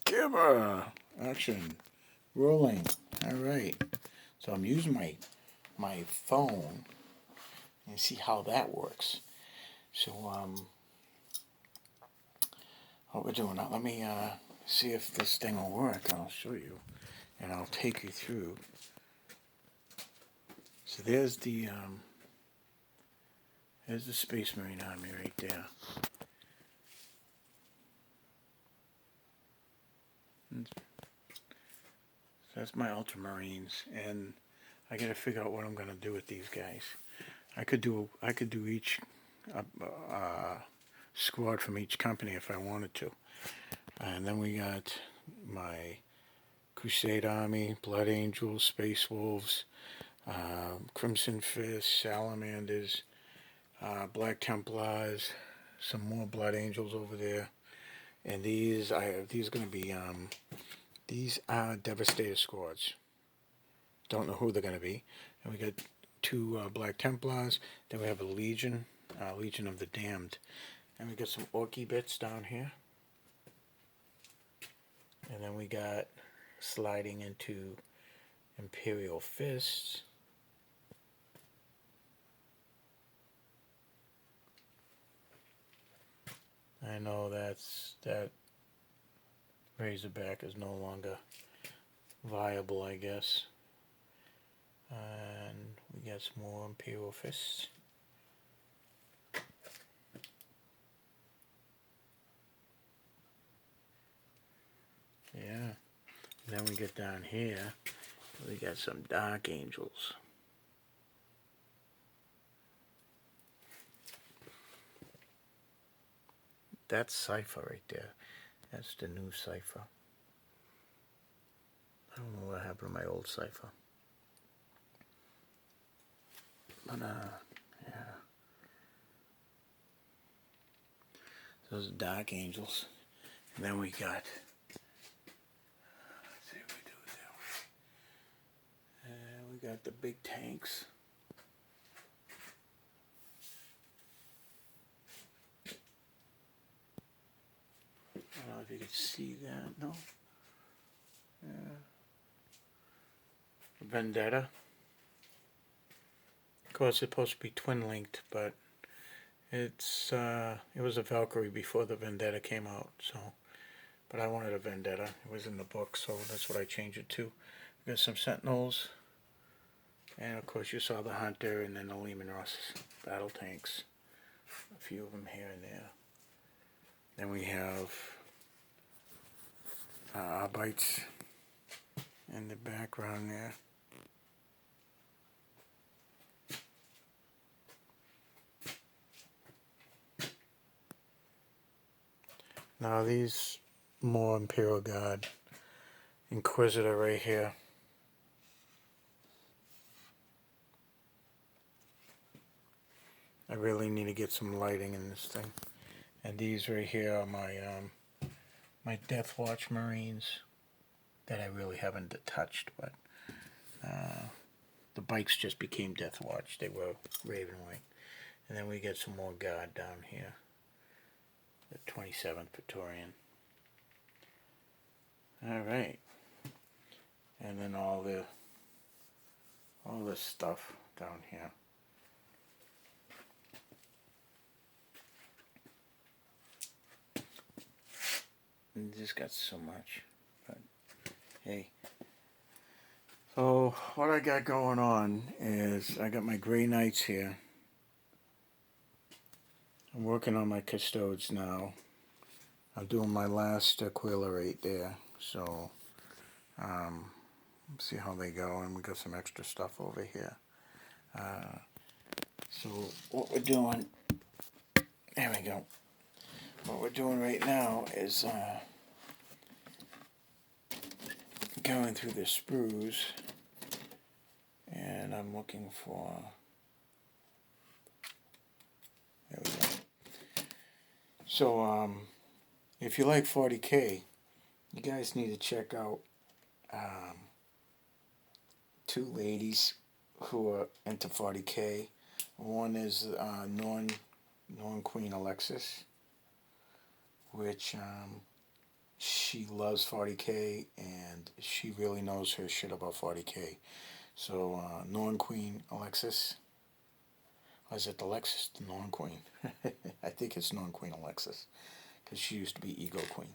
Camera, action, rolling. All right. So I'm using my phone and see how that works. So what we're doing now? Let me see if this thing will work. I'll show you, and I'll take you through. So there's the Space Marine Army right there. So that's my Ultramarines, and I got to figure out what I'm going to do with these guys. I could do each squad from each company if I wanted to. And then we got my Crusade Army, Blood Angels, Space Wolves, Crimson Fist, Salamanders, Black Templars, some more Blood Angels over there. And these are going to be these are Devastator squads. Don't know who they're going to be. And we got two Black Templars. Then we have a Legion, Legion of the Damned. And we got some Orky bits down here. And then we got sliding into Imperial Fists. I know that Razorback is no longer viable, I guess. And we got some more Imperial Fists. Yeah. And then we get down here, we got some Dark Angels. That's Cypher right there. That's the new Cypher. I don't know what happened to my old Cypher. But, yeah. Those are Dark Angels. And then we got, let's see if we do it that way. We got the big tanks. I don't know if you can see that, no? Yeah. Vendetta. Of course, it's supposed to be twin-linked, but it was a Valkyrie before the Vendetta came out, so. But I wanted a Vendetta. It was in the book, so that's what I changed it to. We got some Sentinels, and of course you saw the Hunter, and then the Lehman Russ battle tanks. A few of them here and there. Then we have Arbites in the background there. Now these more Imperial Guard. Inquisitor right here. I really need to get some lighting in this thing. And these right here are my my Death Watch Marines that I really haven't touched, but the bikes just became Death Watch. They were Raven White. And then we get some more Guard down here. The 27th Praetorian. Alright. And then all this stuff down here. And just got so much. But hey. So what I got going on is I got my Grey Knights here. I'm working on my Custodes now. I'm doing my last Aquila right there. So see how they go, and we got some extra stuff over here. So what we're doing, there we go. What we're doing right now is going through the sprues, and I'm looking for, there we go. So if you like 40K, you guys need to check out two ladies who are into 40K. One is Norn Queen Alexis, which she loves 40K, and she really knows her shit about 40K. So, Norn Queen Alexis. Or is it the Alexis? The Norn Queen. I think it's Norn Queen Alexis, because she used to be Ego Queen.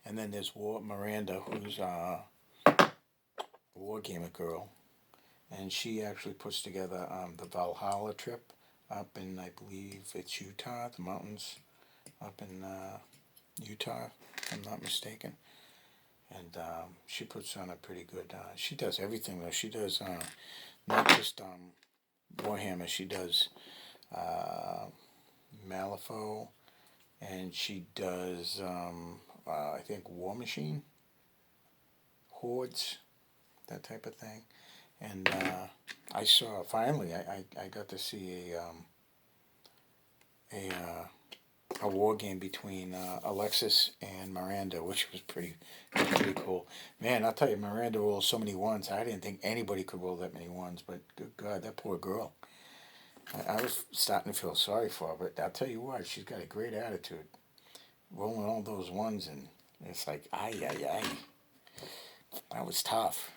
And then there's Miranda, who's a wargamer girl. And she actually puts together the Valhalla trip up in, I believe it's Utah, the mountains up in Utah, if I'm not mistaken. And she puts on a pretty good, she does everything though. She does not just Warhammer, she does Malifaux, and she does, I think, War Machine, Hordes, that type of thing. And I saw, finally, I got to see a war game between Alexis and Miranda, which was pretty cool. Man, I'll tell you, Miranda rolls so many ones. I didn't think anybody could roll that many ones, but good God, that poor girl. I was starting to feel sorry for her, but I'll tell you what, she's got a great attitude. Rolling all those ones, and it's like, ay. That was tough.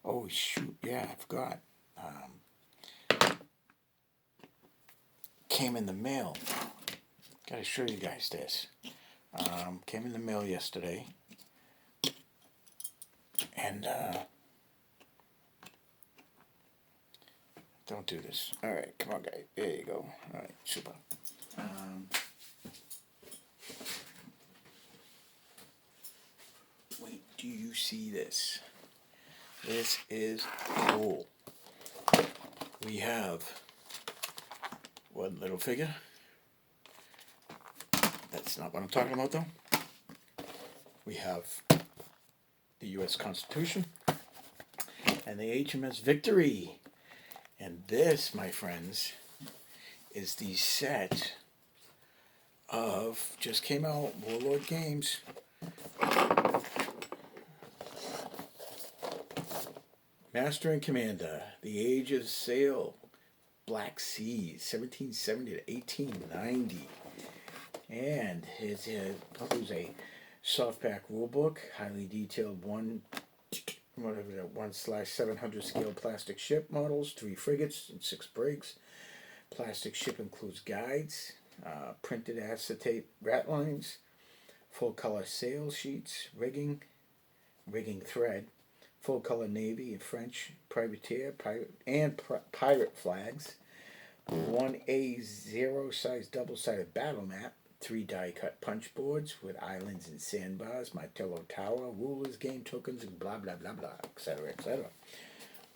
Oh, shoot, yeah, I forgot. Came in the mail. Gotta show you guys this. Came in the mail yesterday. And, don't do this. Alright, come on, guys. There you go. Alright, super. Wait, do you see this? This is cool. We have one little figure. That's not what I'm talking about, though. We have the U.S. Constitution and the HMS Victory. And this, my friends, is the set of, just came out, Warlord Games. Master and Commander, The Age of Sail, Black Seas, 1770 to 1890. And it includes a softback rulebook, highly detailed 1/700 scale plastic ship models, 3 frigates and 6 brigs. Plastic ship includes guides, printed acetate ratlines, full color sail sheets, rigging thread, full color Navy and French privateer pirate flags, 1A0 size double sided battle map, 3 die cut punch boards with islands and sandbars, Martello Tower, rulers, game tokens, and blah blah blah blah, etc. etc.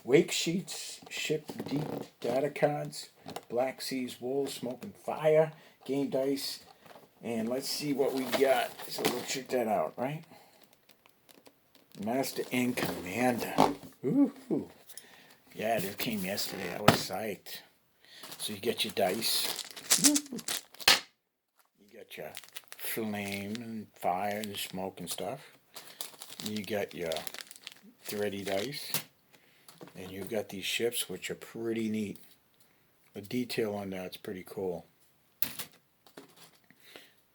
Wake sheets, ship deep data cards, Black Seas wool, smoke and fire, game dice, and let's see what we got. So we'll check that out, right? Master and Commander. Ooh. Yeah, this came yesterday. I was psyched. So you get your dice. You got your flame and fire and smoke and stuff. You got your thready dice. And you got these ships, which are pretty neat. The detail on that's pretty cool.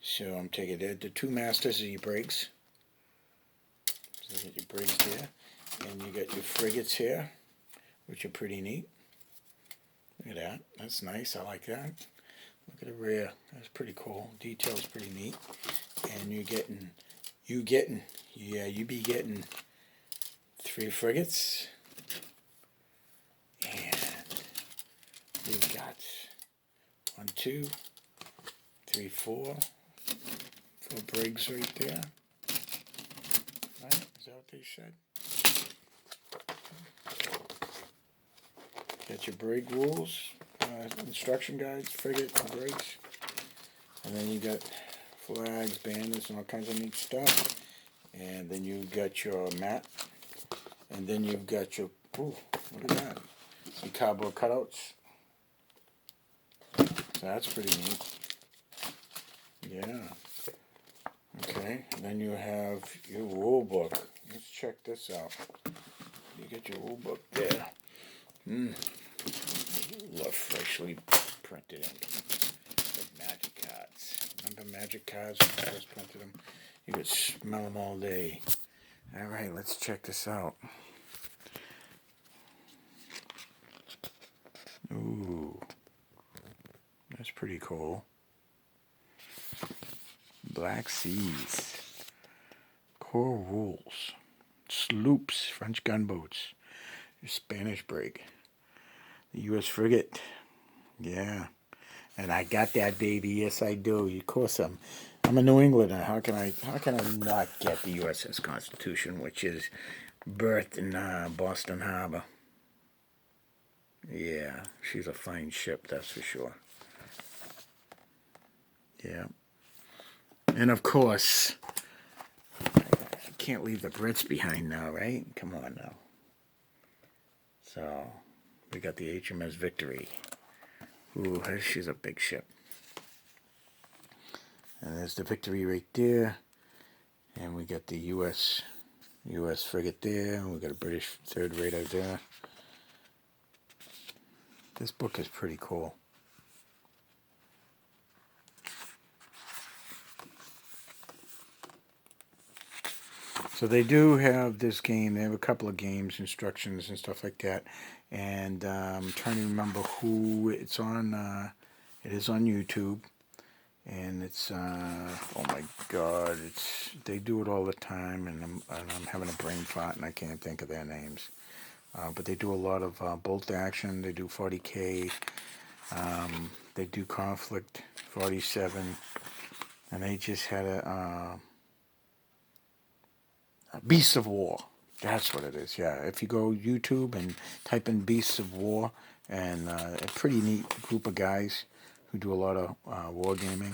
So I'm taking the 2 masters of your brigs. So you got your brigs there. And you got your frigates here, which are pretty neat. Look at that. That's nice. I like that. Look at the rear. That's pretty cool. Detail's pretty neat. And you be getting 3 frigates. And we've got 1, 2, 3, 4 brigs right there. Right? Is that what they said? Got your brig rules, instruction guides, frigate, and brigs. And then you got flags, banners, and all kinds of neat stuff. And then you got your map. And then you've got your, ooh, look at that. Your cardboard cutouts. So that's pretty neat. Yeah. Okay, and then you have your rule book. Let's check this out. You get your rule book there. Love freshly printed ink. Like magic cards. The magic cards, when I first printed them, you could smell them all day. Alright, let's check this out. Ooh, that's pretty cool. Black Seas. Core rules. Sloops, French gunboats. Spanish brig. The U.S. frigate. Yeah. And I got that, baby. Yes, I do. Of course, I'm a New Englander. How can I not get the USS Constitution, which is berthed in Boston Harbor? Yeah, she's a fine ship, that's for sure. Yeah. And of course, I can't leave the Brits behind now, right? Come on now. So, we got the HMS Victory. Ooh, she's a big ship. And there's the Victory right there. And we got the U.S. frigate there. And we got a British third rate out there. This book is pretty cool. So they do have this game. They have a couple of games, instructions, and stuff like that. And I'm trying to remember who it's on. It is on YouTube. And it's, oh my God, they do it all the time, and I'm having a brain fart, and I can't think of their names. But they do a lot of bolt action. They do 40K. They do Conflict 47, and they just had a Beasts of War. That's what it is. Yeah, if you go YouTube and type in Beasts of War, and a pretty neat group of guys who do a lot of wargaming.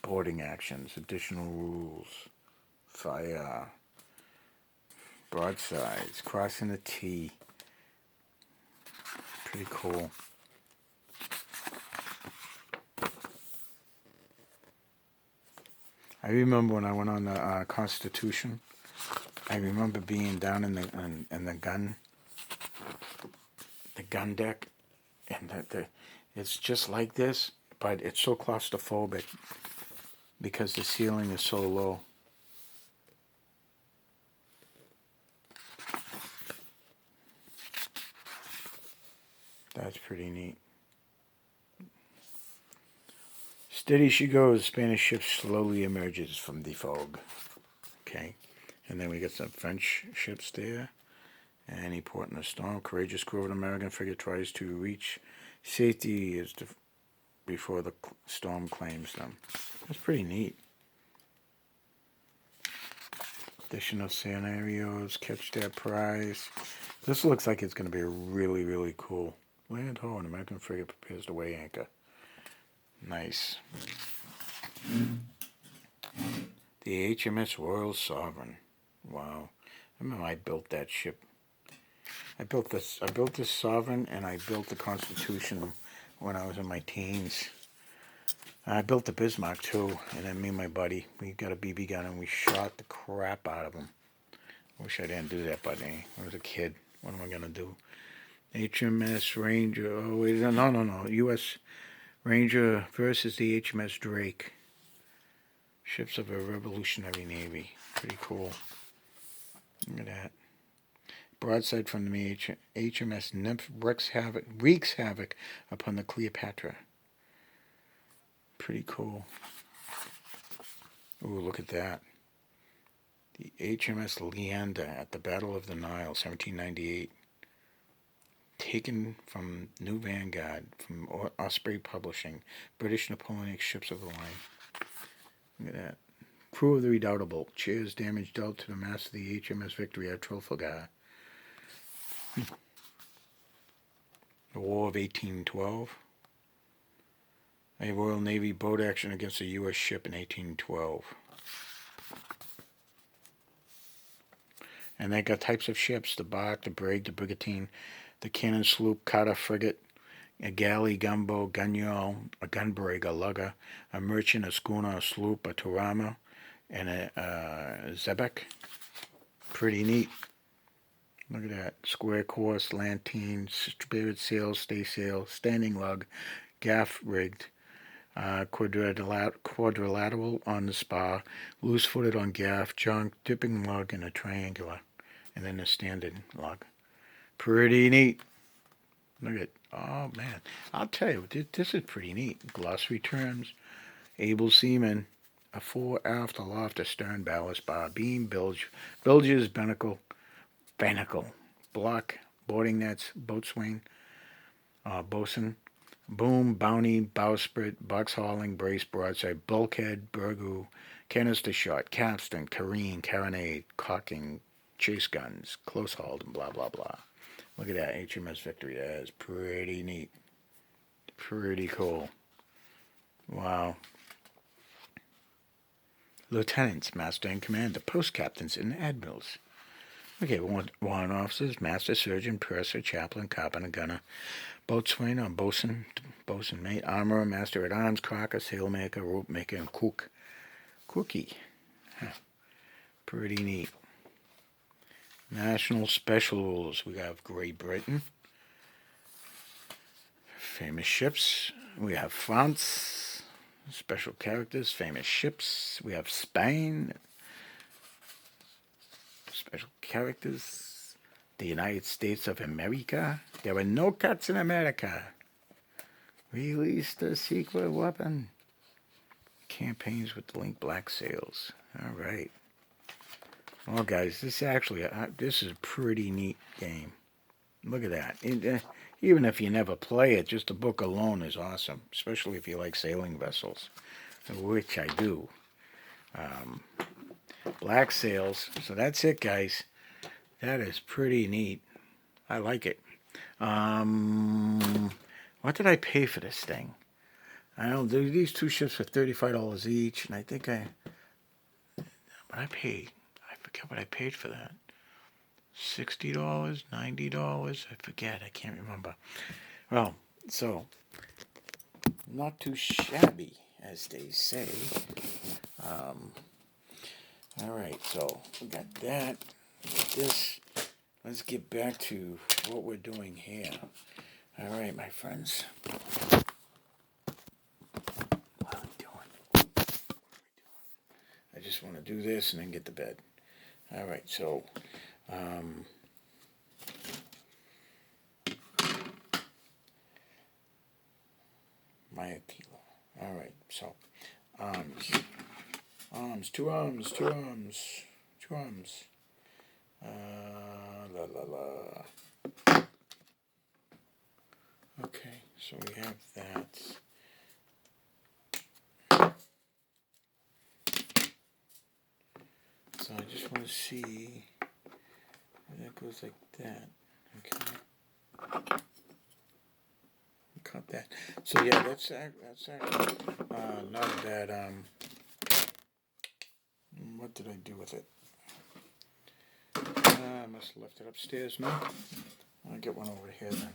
Boarding actions, additional rules, fire, broadsides, crossing the T. Pretty cool. I remember when I went on the Constitution. I remember being down in the gun deck, and it's just like this, but it's so claustrophobic because the ceiling is so low. That's pretty neat. Steady she goes. Spanish ship slowly emerges from the fog. Okay. And then we got some French ships there. Any port in a storm. Courageous crew of an American frigate tries to reach safety before the storm claims them. That's pretty neat. Additional scenarios. Catch that prize. This looks like it's going to be really, really cool. Land ho, an American frigate prepares to weigh anchor. Nice. The HMS Royal Sovereign. Wow. I remember I built that ship. I built this Sovereign, and I built the Constitution when I was in my teens. I built the Bismarck too, and then me and my buddy, we got a BB gun and we shot the crap out of them. I wish I didn't do that, but I was a kid. What am I gonna do? HMS Ranger. Oh wait, no. U.S. Ranger versus the HMS Drake. Ships of a Revolutionary Navy. Pretty cool. Look at that. Broadside from the HMS Nymph wreaks havoc upon the Cleopatra. Pretty cool. Ooh, look at that. The HMS Leander at the Battle of the Nile, 1798. Taken from New Vanguard, from Osprey Publishing. British Napoleonic ships of the line. Look at that. Crew of the Redoubtable. Cheers damage dealt to the mast of the HMS Victory at Trafalgar. The War of 1812. A Royal Navy boat action against a U.S. ship in 1812. And they got types of ships: the bark, the brig, the brigantine, the cannon sloop, cutter, frigate, a galley, gunboat, gunyawl, a gunbrig, a lugger, a merchant, a schooner, a sloop, a turama, and a xebec. Pretty neat. Look at that. Square course, lantern, spirit sail, stay sail, standing lug, gaff rigged, quadrilateral on the spar, loose-footed on gaff, junk, dipping lug, and a triangular. And then a standing lug. Pretty neat. Look at, oh man. I'll tell you, this is pretty neat. Glossary terms, able seaman, a fore, aft, aloft, astern, ballast bar, beam, bilges, binnacle, block, boarding nets, boatswain, bosun, boom, bounty, bowsprit, box hauling, brace, broadside, bulkhead, burgoo, canister shot, capstan, carronade, caulking, chase guns, close hauled, and blah, blah, blah. Look at that, HMS Victory. That is pretty neat. Pretty cool. Wow. Lieutenants, master and commander, post captains, and admirals. Okay, warrant officers, master, surgeon, purser, chaplain, carpenter, gunner, boatswain or bosun, mate, armorer, master at arms, caulker, sailmaker, rope maker, and cookie. Huh. Pretty neat. National special rules. We have Great Britain. Famous ships. We have France. Special characters. Famous ships. We have Spain. Special characters. The United States of America. There were no cuts in America. Release the secret weapon. Campaigns with the link black sails. All right. Well, guys, this is a pretty neat game. Look at that. Even if you never play it, just the book alone is awesome, especially if you like sailing vessels, which I do. Black sails. So that's it, guys. That is pretty neat. I like it. What did I pay for this thing? I know these two ships for $35 each, and I think but I forget what I paid for that. $60, $90, I forget, I can't remember. Well, so, not too shabby, as they say. Alright, so, we got that, we got this. Let's get back to what we're doing here. Alright, my friends. What are we doing? I just want to do this and then get to bed. Alright, so, Maya Kilo. Alright, so, two arms. Okay, so we have that. So I just want to see that goes like that. Okay. Cut that. So yeah, that's actually not a bad. What did I do with it? I must have left it upstairs. No, I'll get one over here then.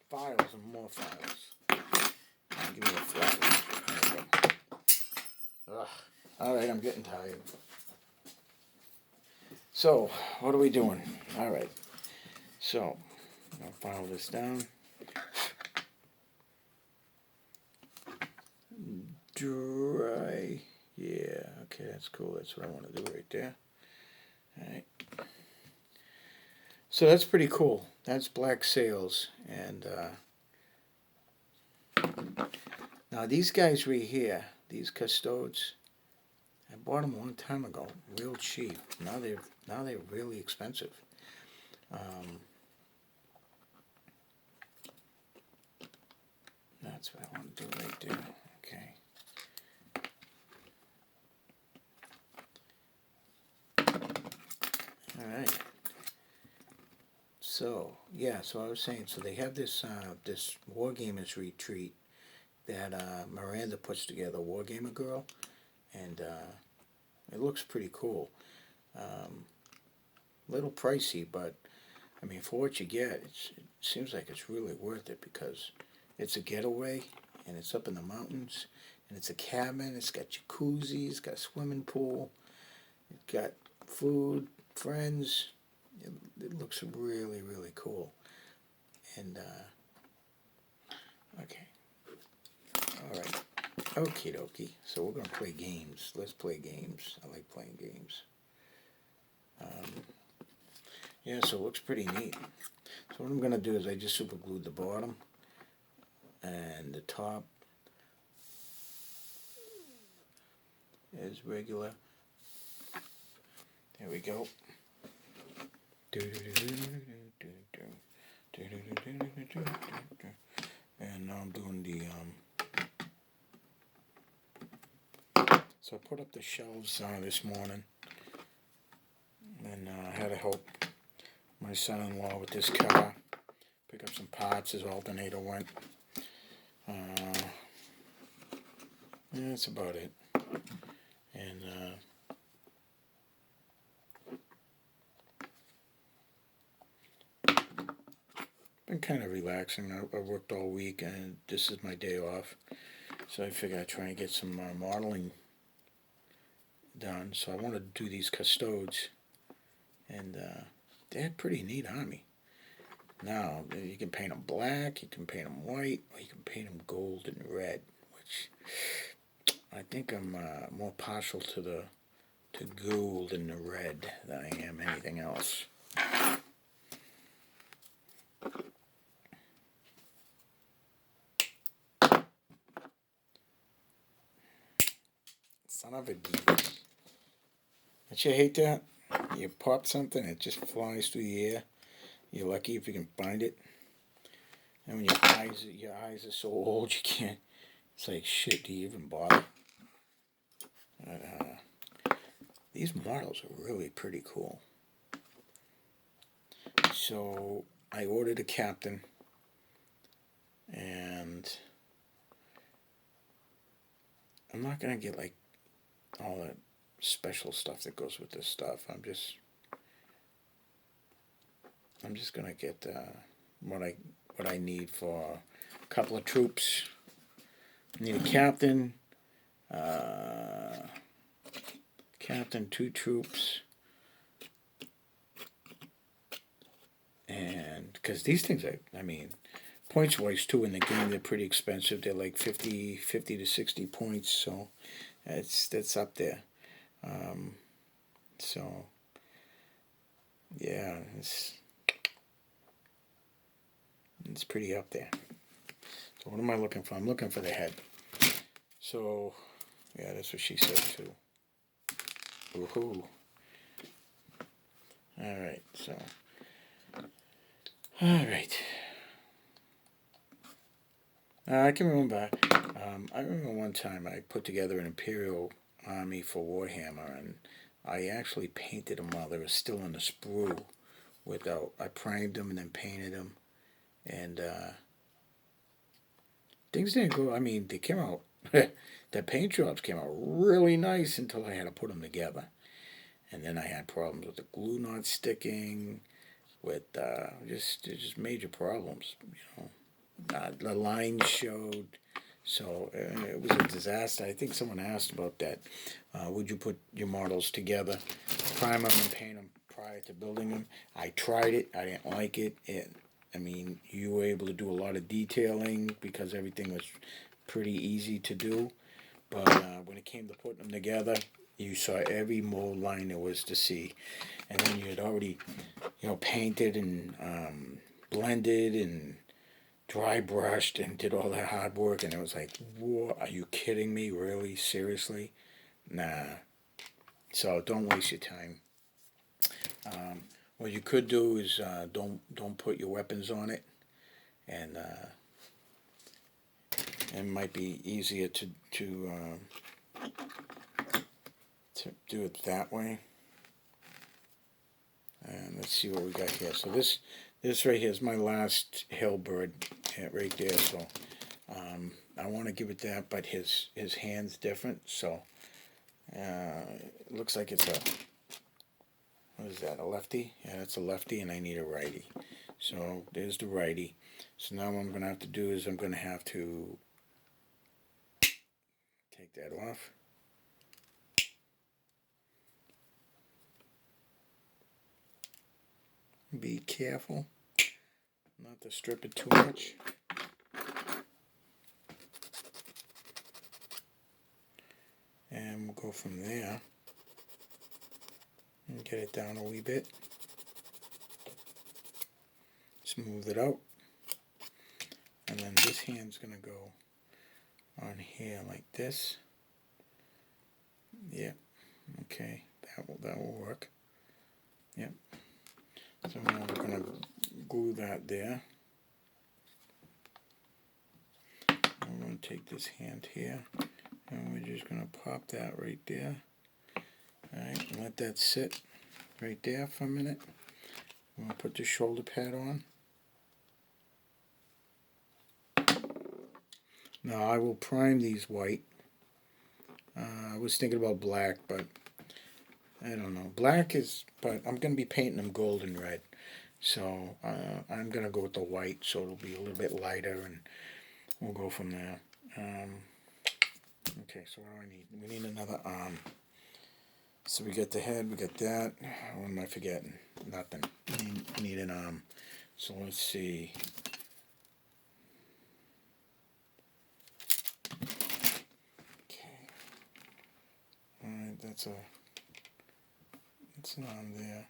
Files and more files. I'll give me a flat one. There we go. Ugh. Alright, I'm getting tired. So, what are we doing? Alright. So, I'll file this down. Dry. Yeah, okay, that's cool. That's what I want to do right there. Alright. So that's pretty cool. That's black sails. And now these guys right here, these custodes, I bought them a long time ago, real cheap. Now they're really expensive. That's what I want to do right there. Okay. All right. So yeah, so I was saying, so they have this this Wargamers retreat that Miranda puts together, Wargamer Girl, and it looks pretty cool. Little pricey, but I mean, for what you get, it seems like it's really worth it because it's a getaway and it's up in the mountains and it's a cabin. It's got jacuzzi, it's got a swimming pool, it's got food, friends. It looks really, really cool. And okay, all right, okie dokie. So we're gonna play games. Let's play games. I like playing games. Yeah, so it looks pretty neat. So what I'm going to do is I just super glued the bottom and the top is regular. There we go. And now I'm doing so I put up the shelves this morning, and I had to help my son-in-law with this car, pick up some parts. His alternator went. Yeah, that's about it. And been kind of relaxing. I worked all week, and this is my day off. So I figured I'd try and get some modeling done. So I wanted to do these custodes, and they're pretty neat on me. Now, you can paint them black, you can paint them white, or you can paint them gold and red, which I think I'm more partial to gold and the red than I am anything else. Son of a beach. Don't you hate that? You pop something, it just flies through the air. You're lucky if you can find it. And when your eyes are so old you can't. It's like, shit, do you even bother? But, these models are really pretty cool. So I ordered a captain, and I'm not gonna get like all that special stuff that goes with this stuff. I'm just gonna get what I need for a couple of troops. I need a captain, captain, 2 troops, and because these things I mean, points wise too in the game they're pretty expensive. They're like 50 to 60 points, so that's up there. So yeah, it's pretty up there. So what am I looking for? I'm looking for the head. So yeah, that's what she said too. Woohoo! All right, so all right. I can remember. I remember one time I put together an Imperial army for Warhammer, and I actually painted them while they were still in the sprue. I primed them and then painted them, and things didn't go. I mean, they came out. The paint jobs came out really nice until I had to put them together, and then I had problems with the glue not sticking, with just major problems. The lines showed. So it was a disaster. I think someone asked about that. Would you put your models together, prime them and paint them prior to building them? I tried it. I didn't like it. I mean, you were able to do a lot of detailing because everything was pretty easy to do. But when it came to putting them together, you saw every mold line there was to see. And then you had already, painted and blended and dry brushed and did all that hard work, and it was like, whoa, are you kidding me? Really? Seriously? Nah. So don't waste your time. What you could do is don't put your weapons on it, and it might be easier to do it that way. And let's see what we got here. So this right here is my last Hellbird right there. So I want to give it that, but his hand's different. So it looks like it's what is that, a lefty? Yeah, that's a lefty, and I need a righty. So there's the righty. So now what I'm going to have to do is I'm going to have to take that off. Be careful not to strip it too much. And we'll go from there and get it down a wee bit. Smooth it out. And then this hand's going to go on here like this. Yep. Okay. That will work. Yep. So now we're going to glue that there. I'm going to take this hand here and we're just going to pop that right there. Alright, and let that sit right there for a minute. I'm going to put the shoulder pad on. Now I will prime these white. I was thinking about black, but I don't know. Black is, but I'm going to be painting them gold and red. So I'm going to go with the white so it'll be a little bit lighter and we'll go from there. Okay, so what do I need? We need another arm. So we got the head, we got that. What am I forgetting? Nothing. We need an arm. So let's see. Okay. Alright, that's an arm there.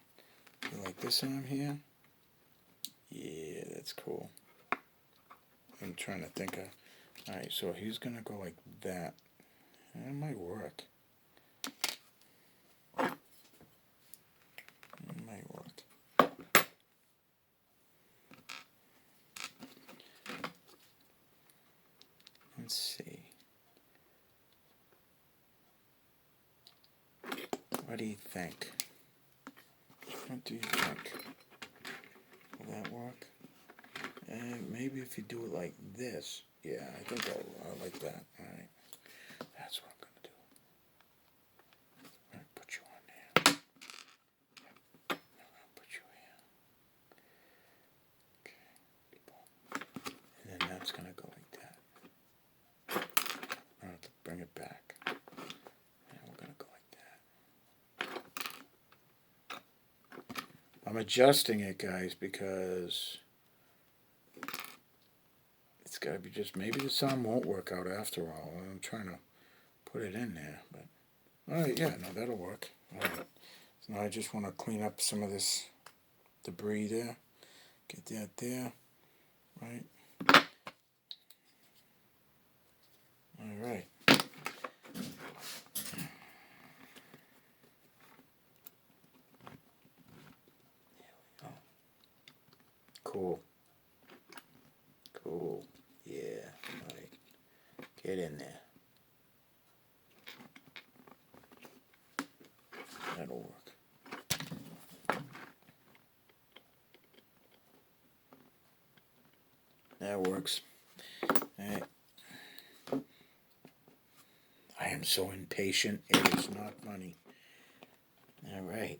You like this arm here? Yeah, that's cool. I'm trying to think of. Alright, so he's gonna go like that. That might work. It might work. Let's see. What do you think? What do you think? Will that work? And maybe if you do it like this. Yeah, I think I like that. Alright. That's what I'm going to do. I'm going to put you on there. Yep. I'm going to put you here. Okay. And then that's going to go like that. I'm going to bring it back. And we're going to go like that. I'm adjusting it, guys, because it's got to be just, maybe the sound won't work out after all. I'm trying to put it in there, but alright, yeah, no, that'll work. Alright, so now I just want to clean up some of this debris there. Get that there, right? Alright. Cool. Cool. Yeah, alright. Get in there. That'll work. That works. Alright. I am so impatient, it is not funny. Alright.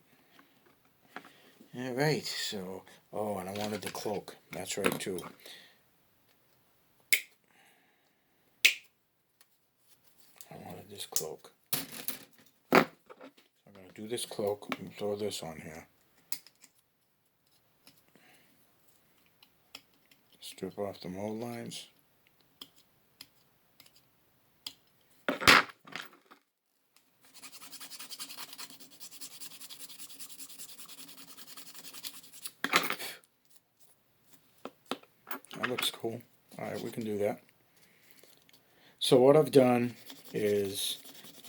Alright, so, oh, and I wanted the cloak. That's right, too. I wanted this cloak. I'm going to do this cloak and throw this on here. Strip off the mold lines. That looks cool. Alright, we can do that. So what I've done is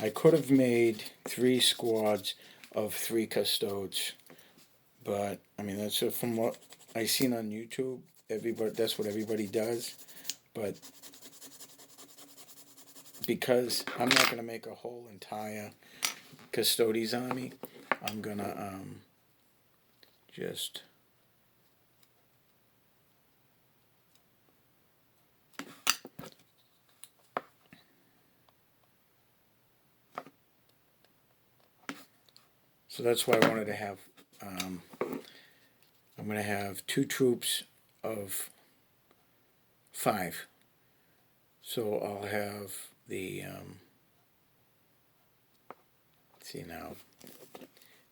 I could have made 3 squads of 3 custodes, but I mean that's from what I seen on YouTube. Everybody, that's what everybody does. But because I'm not going to make a whole entire Custodes army, I'm going to just so that's why I wanted to have I'm going to have 2 troops of 5. So I'll have the, see now,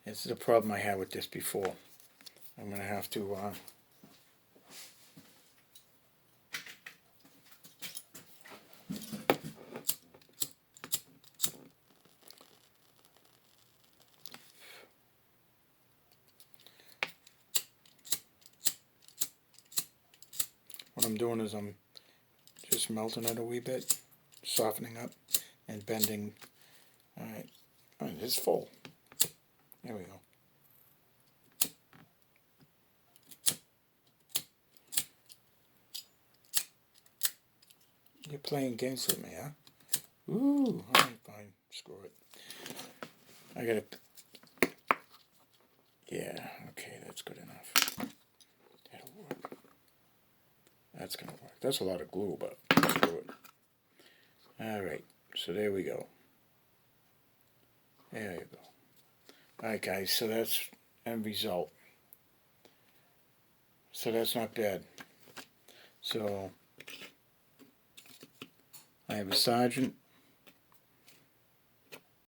this is a problem I had with this before. I'm going to have to, what I'm doing is I'm just melting it a wee bit, softening up, and bending. Alright, it's full. There we go. You're playing games with me, huh? Ooh, alright, fine. Screw it. I gotta... Yeah, okay, that's good enough. That'll work. That's gonna work. That's a lot of glue, but screw it. Alright, so there we go. There you go. Alright guys, so that's end result. So that's not bad. So I have a sergeant,